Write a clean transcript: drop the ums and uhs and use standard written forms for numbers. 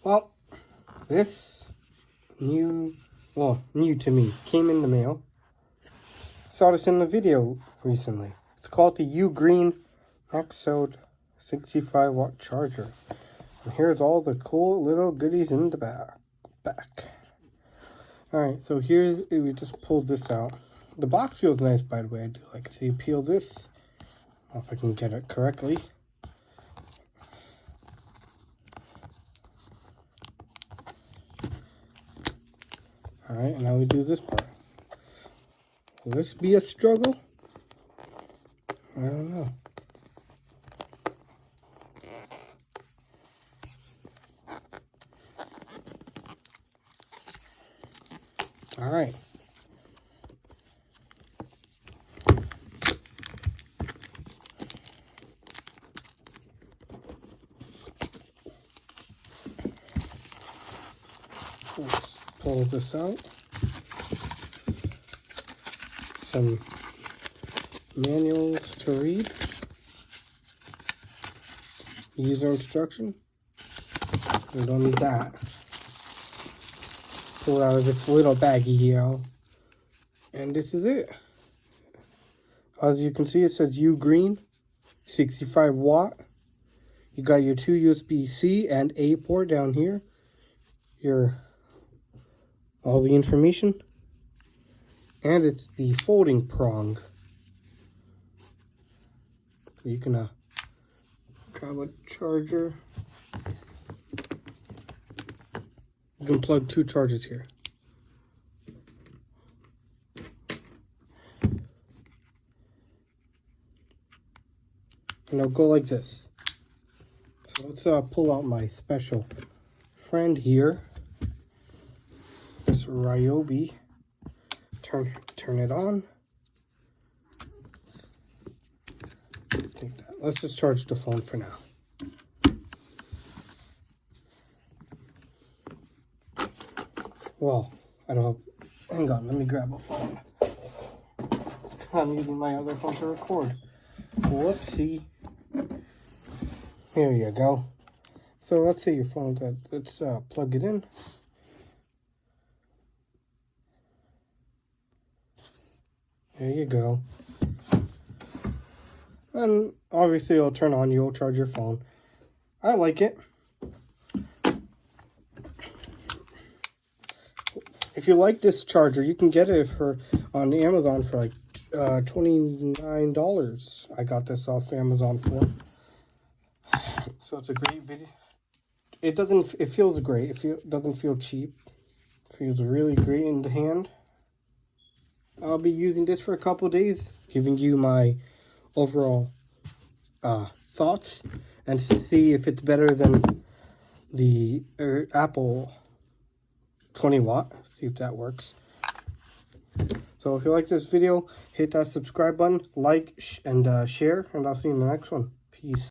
Well, this new to me, came in the mail. Saw this in the video recently. It's called the UGreen Maxode 65 watt charger. And here's all the cool little goodies in the back. Alright, so here we just pulled this out. The box feels nice, by the way. I do like it. So you peel this. I don't know if I can get it correctly. Alright, and now we do this part. Will this be a struggle? I don't know. Alright. Let's pull this out. Some manuals to read. User instruction. We don't need that. Pull out of this little baggie here. And this is it. As you can see, it says UGreen 65 watt. You got your two USB-C and A port down here. All the information. And it's the folding prong. So you can grab a charger. You can plug two chargers here. And it'll go like this. So let's pull out my special friend here. This Ryobi. Turn it on. Let's just charge the phone for now. Well, I don't have, hang on, let me grab a phone. I'm using my other phone to record. Whoopsie. Here you go. So let's say your phone's got, let's plug it in. There you go. And obviously it'll turn on, you'll charge your phone. I like it. If you like this charger, you can get it on Amazon for like $29. I got this off Amazon for. So it's a great video. It feels great. It doesn't feel cheap. It feels really great in the hand. I'll be using this for a couple days, giving you my overall thoughts and see if it's better than the Apple 20 watt. See if that works. So if you like this video, hit that subscribe button, like, and share, and I'll see you in the next one. Peace.